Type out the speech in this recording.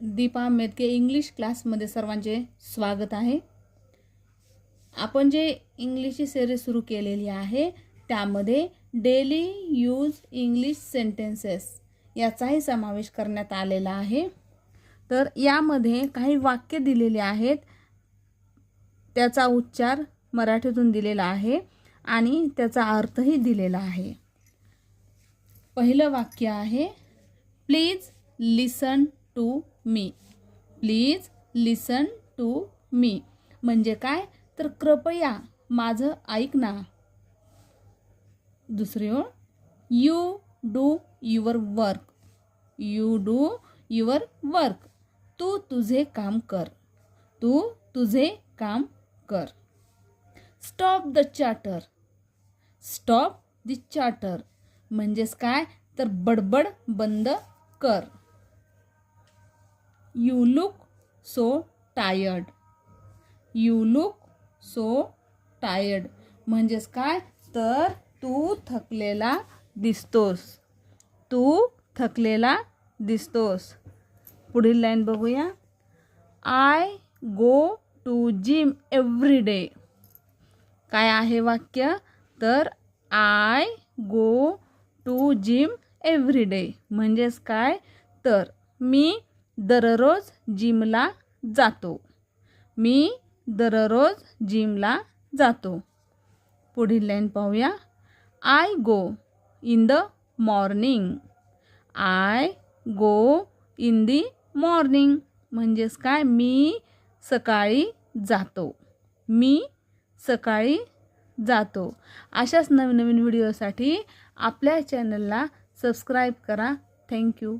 Deepa मेदके English क्लासमध्ये सर्वांचे स्वागत आहे। आपण जे इंग्लिशची सिरीज सुरू केलेली आहे त्यामध्ये डेली यूज इंग्लिश सेंटेन्सेस याचाही समावेश करण्यात आलेला आहे। तर यामध्ये काही वाक्य दिलेले आहेत, त्याचा उच्चार मराठीतून दिलेला आहे आणि त्याचा अर्थही दिलेला आहे। पहिलं वाक्य आहे, please listen to me. Please listen to me म्हणजे काय, तर कृपया माझं ऐक ना। दुसरी ओळ, you do your work. You do your work, तू तुझे काम कर। तू तुझे काम कर। Stop the chatter. Stop the chatter म्हणजेच काय, तर बडबड बंद कर। You look so tired. You look so tired म्हणजेच काय, तर तू थकलेला दिसतोस। तू थकलेला दिसतोस। पुढील लाईन बघूया, I go to gym every day. काय आहे वाक्य, तर I go to gym every day म्हणजेच काय, तर मी दररोज जिमला जातो। मी दररोज जिमला जातो। पुढील लाईन पाहूया, I go in the morning. I go in the morning म्हणजेच काय, मी सकाळी जातो। मी सकाळी जातो। अशाच नवीन नवीन व्हिडिओसाठी आपल्या चॅनलला सबस्क्राईब करा। थँक्यू।